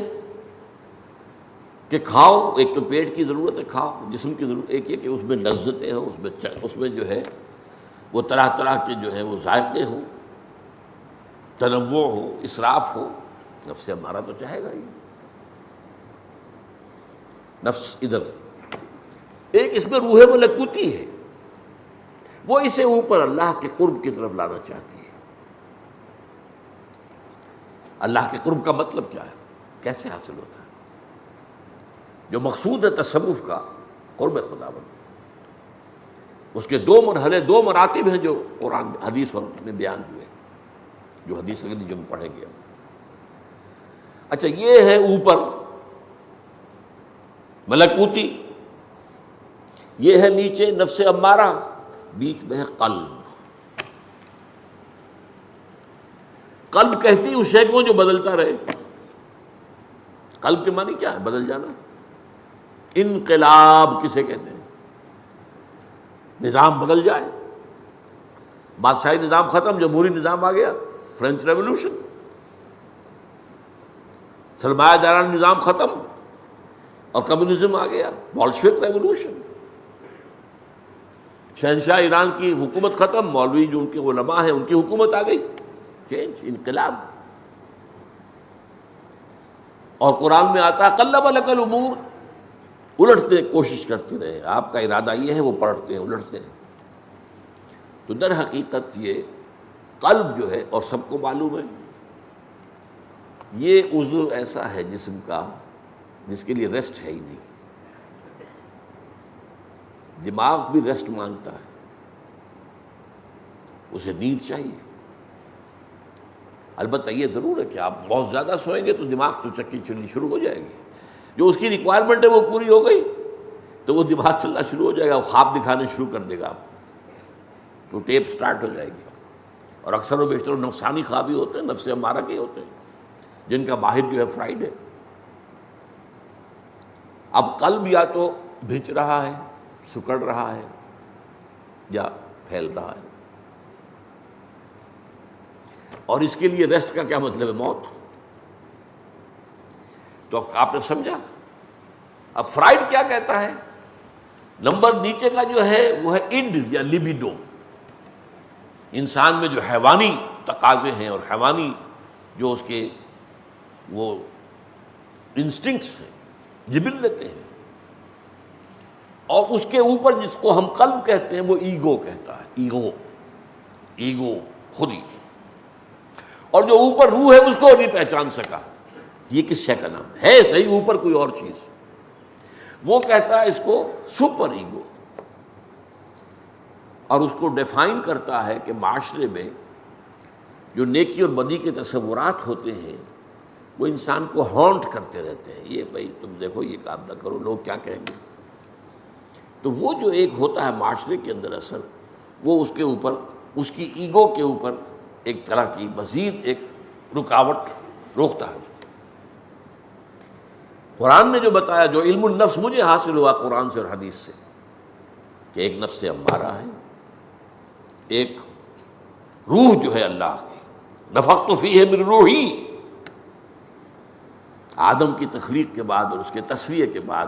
کہ کھاؤ، ایک تو پیٹ کی ضرورت ہے، کھاؤ، جسم کی ضرورت. ایک یہ کہ اس میں لذتیں ہوں، اس میں جو ہے وہ طرح طرح کے جو ہے وہ ذائقے ہوں، تنوع ہو، اسراف ہو. نفس امارہ تو چاہے گا ہی. نفس ادھر. ایک اس میں روح ملکوتی ہے، وہ اسے اوپر اللہ کے قرب کی طرف لانا چاہتی ہے. اللہ کے قرب کا مطلب کیا ہے؟ کیسے حاصل ہوتا ہے؟ جو مقصود ہے تصوف کا، قرب خداوند، اس کے 2 مرحلے، 2 مراتب ہیں جو قرآن حدیث میں بیان ہوئے، جو حدیث اگلی جو ہم پڑھیں گے. اچھا، یہ ہے اوپر ملکوتی، یہ ہے نیچے نفس امارہ، بیچ میں ہے قلب. قلب کہتی اس شے کو جو بدلتا رہے. قلب کے معنی کیا ہے؟ بدل جانا. انقلاب کسے کہتے ہیں؟ نظام بدل جائے. بادشاہی نظام ختم، جمہوری نظام آ گیا، فرینچ ریولوشن. سرمایہ دارانہ نظام ختم اور کمیونزم آ گیا، بولشوک ریولوشن. شہنشاہ ایران کی حکومت ختم، مولوی جو ان کے علماء ہیں ان کی حکومت آ گئی. چینج، انقلاب. اور قرآن میں آتا ہے قلب لک الامور، الٹتے کوشش کرتے رہے. آپ کا ارادہ یہ ہے، وہ پلٹتے ہیں، الٹتے ہیں. تو در حقیقت یہ قلب جو ہے، اور سب کو معلوم ہے، یہ عضو ایسا ہے جسم کا جس کے لیے ریسٹ ہے ہی نہیں. دماغ بھی ریسٹ مانگتا ہے، اسے نیند چاہیے. البتہ یہ ضرور ہے کہ آپ بہت زیادہ سوئیں گے تو دماغ تو چکی چلنی شروع ہو جائے گی. جو اس کی ریکوائرمنٹ ہے وہ پوری ہو گئی تو وہ دماغ چلنا شروع ہو جائے گا، وہ خواب دکھانے شروع کر دے گا آپ کو، تو ٹیپ سٹارٹ ہو جائے گی. اور اکثر و بیشتر نفسانی خواب ہی ہوتے ہیں، نفس امارہ کے ہوتے ہیں، جن کا ماہر جو ہے فرائیڈ ہے. اب قلب یا تو بھچ رہا ہے، سکڑ رہا ہے، یا پھیل رہا ہے. اور اس کے لیے ریسٹ کا کیا مطلب ہے؟ موت. تو آپ نے سمجھا. اب فرائیڈ کیا کہتا ہے؟ نمبر نیچے کا جو ہے وہ ہے اڈ یا لیبیڈو. انسان میں جو حیوانی تقاضے ہیں اور حیوانی جو اس کے وہ انسٹنکٹس ہیں، جبلتیں ہیں، اور اس کے اوپر جس کو ہم قلب کہتے ہیں وہ ایگو کہتا ہے. ایگو خودی. اور جو اوپر روح ہے اس کو نہیں پہچان سکا یہ کس شے کا نام ہے صحیح اوپر کوئی اور چیز. وہ کہتا ہے اس کو سپر ایگو، اور اس کو ڈیفائن کرتا ہے کہ معاشرے میں جو نیکی اور بدی کے تصورات ہوتے ہیں وہ انسان کو ہانٹ کرتے رہتے ہیں. یہ بھائی تم دیکھو یہ کام نہ کرو، لوگ کیا کہیں گے. تو وہ جو ایک ہوتا ہے معاشرے کے اندر اثر، وہ اس کے اوپر، اس کی ایگو کے اوپر ایک طرح کی مزید ایک رکاوٹ روکتا ہے. قرآن نے جو بتایا، جو علم النفس مجھے حاصل ہوا قرآن سے اور حدیث سے، کہ ایک نفس امارہ ہے، ایک روح جو ہے اللہ کی، نفخت فیہ من روحی. آدم کی تخلیق کے بعد اور اس کے تصفیے کے بعد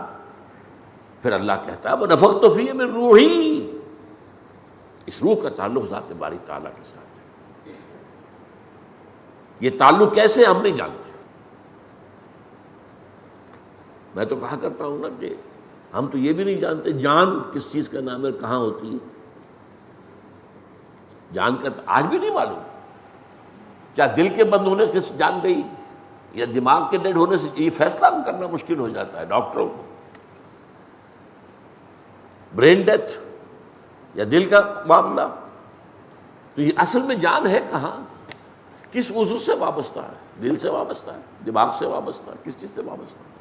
پھر اللہ کہتا ہے وَنَفَخْتُ فِيهِ مِن رُوحِي. اس روح کا تعلق ذات باری تعالیٰ کے ساتھ ہے. یہ تعلق کیسے ہم نہیں جانتے. میں تو کہا کرتا ہوں نا کہ ہم تو یہ بھی نہیں جانتے جان کس چیز کا نام ہے، کہاں ہوتی ہے. جان کا آج بھی نہیں معلوم. کیا دل کے بند ہونے سے جان گئی یا دماغ کے ڈیڈ ہونے سے؟ یہ فیصلہ کرنا مشکل ہو جاتا ہے ڈاکٹروں کو. برین ڈیتھ یا دل کا معاملہ، تو یہ اصل میں جان ہے کہاں، کس عضو سے وابستہ ہے؟ دل سے وابستہ ہے، دماغ سے وابستہ ہے، کس چیز سے وابستہ ہے؟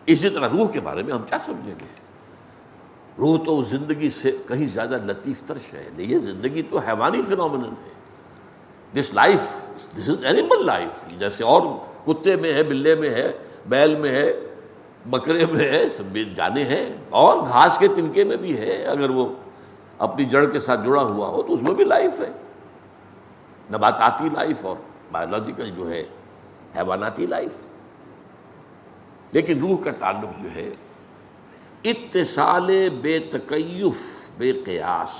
اسی طرح روح کے بارے میں ہم کیا سمجھیں گے؟ روح تو زندگی سے کہیں زیادہ لطیف تر شے ہے. یہ زندگی تو حیوانی فینومینن ہے. This life, this is animal life. جیسے اور کتے میں ہے، بلے میں ہے، بیل میں ہے، بکرے میں ہے، سب جانے ہیں، اور گھاس کے تنکے میں بھی ہے. اگر وہ اپنی جڑ کے ساتھ جڑا ہوا ہو تو اس میں بھی لائف ہے. نباتاتی لائف اور بایولوجیکل جو ہے حیواناتی لائف. لیکن روح کا تعلق جو ہے اتصال بے تکیف بے قیاس،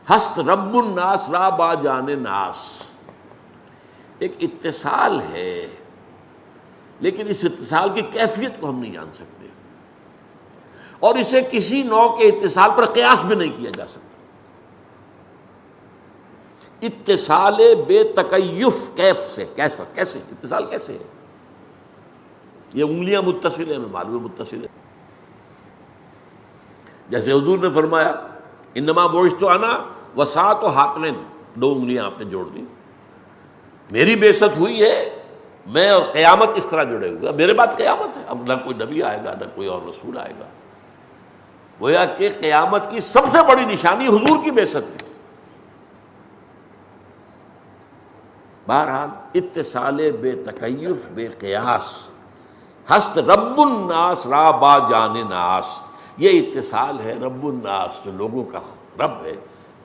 ہست رب الناس را با جان ناس. ایک اتصال ہے، لیکن اس اتصال کی کیفیت کو ہم نہیں جان سکتے، اور اسے کسی نوع کے اتصال پر قیاس بھی نہیں کیا جا سکتا. اتصال بے تکیف، کیف سے، کیسے اتصال کیسے ہے؟ یہ انگلیاں متصل ہیں، میں معلوم متصل ہے. جیسے حضور نے فرمایا انما بعثت انا وساط و ہاتھین، 2 انگلیاں آپ نے جوڑ دی. میری بعثت ہوئی ہے، میں اور قیامت اس طرح جڑے ہوئے. میرے بعد قیامت ہے، اب نہ کوئی نبی آئے گا نہ کوئی اور رسول آئے گا. گویا کہ قیامت کی سب سے بڑی نشانی حضور کی بعثت ہے. بہرحال اتصال بے تکیف بے قیاس، ہست رب الناس را با جان ناس. یہ اتصال ہے رب الناس، جو لوگوں کا رب ہے،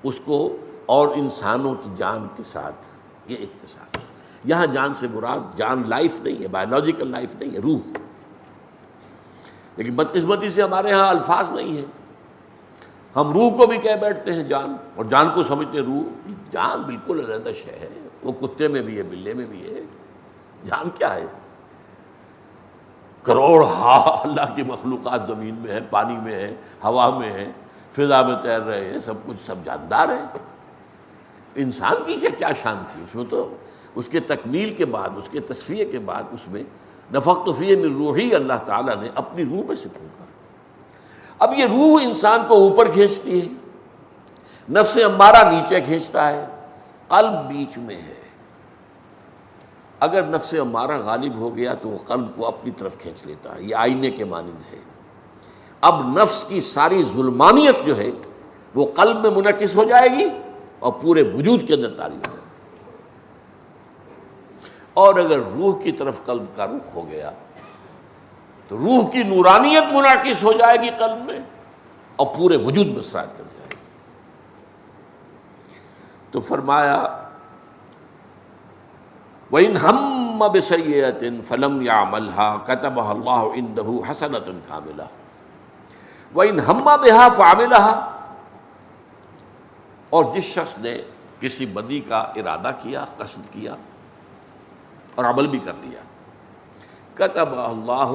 اس کو اور انسانوں کی جان کے ساتھ. یہ اتصال. یہاں جان سے مراد جان لائف نہیں ہے، بایولوجیکل لائف نہیں ہے، روح. لیکن بدقسمتی سے ہمارے ہاں الفاظ نہیں ہیں. ہم روح کو بھی کہہ بیٹھتے ہیں جان، اور جان کو سمجھتے ہیں روح. جان بالکل علیحدہ شے ہے. وہ کتے میں بھی ہے، بلے میں بھی ہے. جان کیا ہے؟ کروڑ اللہ کی مخلوقات زمین میں ہے، پانی میں ہے، ہوا میں ہے، فضا میں تیر رہے ہیں، سب کچھ سب جاندار ہیں. انسان کی کیا شان تھی؟ اس میں تو اس کے تکمیل کے بعد، اس کے تصفیے کے بعد اس میں نفخت فیہ من روحی، اللہ تعالیٰ نے اپنی روح میں سے پھونکا۔ اب یہ روح انسان کو اوپر کھینچتی ہے، نفس امارہ نیچے کھینچتا ہے، قلب بیچ میں ہے۔ اگر نفس امارہ غالب ہو گیا تو وہ قلب کو اپنی طرف کھینچ لیتا ہے، یہ آئینے کے مانند ہے۔ اب نفس کی ساری ظلمانیت جو ہے وہ قلب میں منعکس ہو جائے گی اور پورے وجود کے اندر طاری ہو جائے گی۔ اور اگر روح کی طرف قلب کا رخ ہو گیا تو روح کی نورانیت منعکس ہو جائے گی قلب میں اور پورے وجود میں سرایت کر جائے گی۔ تو فرمایا وَإِنْ هَمَّ بِسَيِّئَةٍ فَلَمْ يَعْمَلْهَا كَتَبَهَا اللَّهُ عِنْدَهُ حَسَنَةً كَامِلَةً وَإِنْ هَمَّ بِهَا فَعَمِلَهَا، اور جس شخص نے کسی بدی کا ارادہ کیا، قصد کیا اور عمل بھی کر لیا، كَتَبَهَا اللَّهُ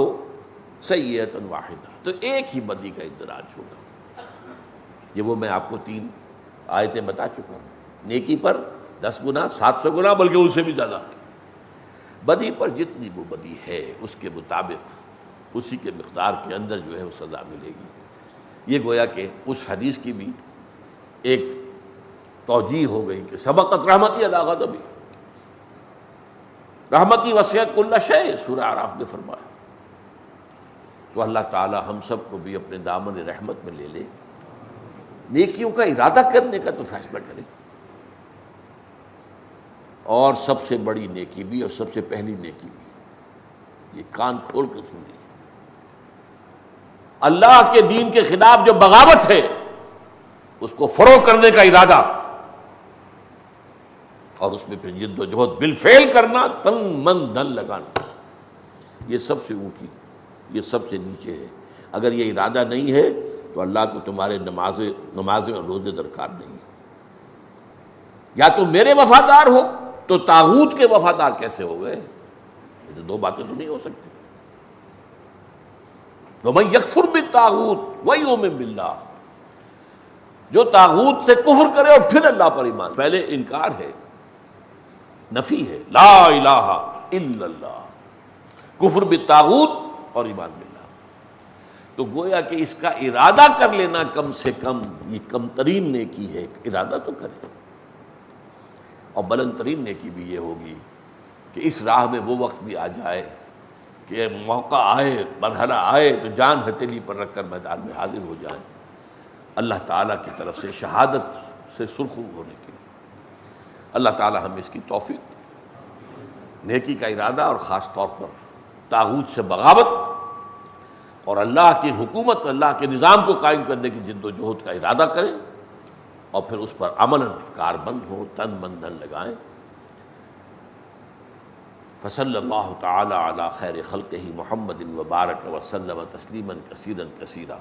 سَيِّئَةً وَاحِدَةً، تو ایک ہی بدی کا اندراج ہوگا۔ یہ وہ میں آپ کو 3 آیتیں بتا چکا ہوں۔ نیکی پر 10 گنا، 700 گنا، بلکہ اس سے بھی زیادہ۔ بدی پر جتنی وہ بدی ہے اس کے مطابق اسی کے مقدار کے اندر جو ہے وہ سزا ملے گی۔ یہ گویا کہ اس حدیث کی بھی ایک توجیہ ہو گئی کہ سبقت رحمتی علی غضبی، رحمتی وسعت کل شیء، سورہ اعراف میں فرمایا۔ تو اللہ تعالی ہم سب کو بھی اپنے دامن رحمت میں لے لے، نیکیوں کا ارادہ کرنے کا تو فیصلہ کرے، اور سب سے بڑی نیکی بھی اور سب سے پہلی نیکی بھی، یہ کان کھول کر سنیے، اللہ کے دین کے خلاف جو بغاوت ہے اس کو فروغ کرنے کا ارادہ، اور اس میں پھر جد و جہد بالفعل کرنا، تن من دھن لگانا، یہ سب سے اونچی، یہ سب سے نیچے ہے۔ اگر یہ ارادہ نہیں ہے تو اللہ کو تمہارے نمازیں اور روزے درکار نہیں ہے۔ یا تو میرے وفادار ہو تو طاغوت کے وفادار کیسے ہو گئے؟ یہ تو 2 باتیں تو نہیں ہو سکتی۔ وَمَن يَكْفُرْ بِالطَّاغُوتِ وَيُؤْمِن بِاللَّهِ، جو طاغوت سے کفر کرے اور پھر اللہ پر ایمان، پہلے انکار ہے، نفی ہے، لا الہ الا اللہ، کفر بالطاغوت اور ایمان باللہ۔ تو گویا کہ اس کا ارادہ کر لینا کم سے کم یہ کم ترین نیکی ہے، ارادہ تو کرے۔ اور بلند ترین نیکی بھی یہ ہوگی کہ اس راہ میں وہ وقت بھی آ جائے کہ موقع آئے، مرحلہ آئے تو جان ہتھیلی پر رکھ کر میدان میں حاضر ہو جائیں اللہ تعالیٰ کی طرف سے شہادت سے سرخرو ہونے کے لیے۔ اللہ تعالیٰ ہمیں اس کی توفیق، نیکی کا ارادہ اور خاص طور پر طاغوت سے بغاوت اور اللہ کی حکومت، اللہ کے نظام کو قائم کرنے کی جد و جہد کا ارادہ کریں، اور پھر اس پر عملاً کاربند ہو، تن من دھن لگائیں۔ فصلی اللہ تعالی علی خیر خلقہ محمد وبارک وسلم تسلیما کثیرا کثیرا۔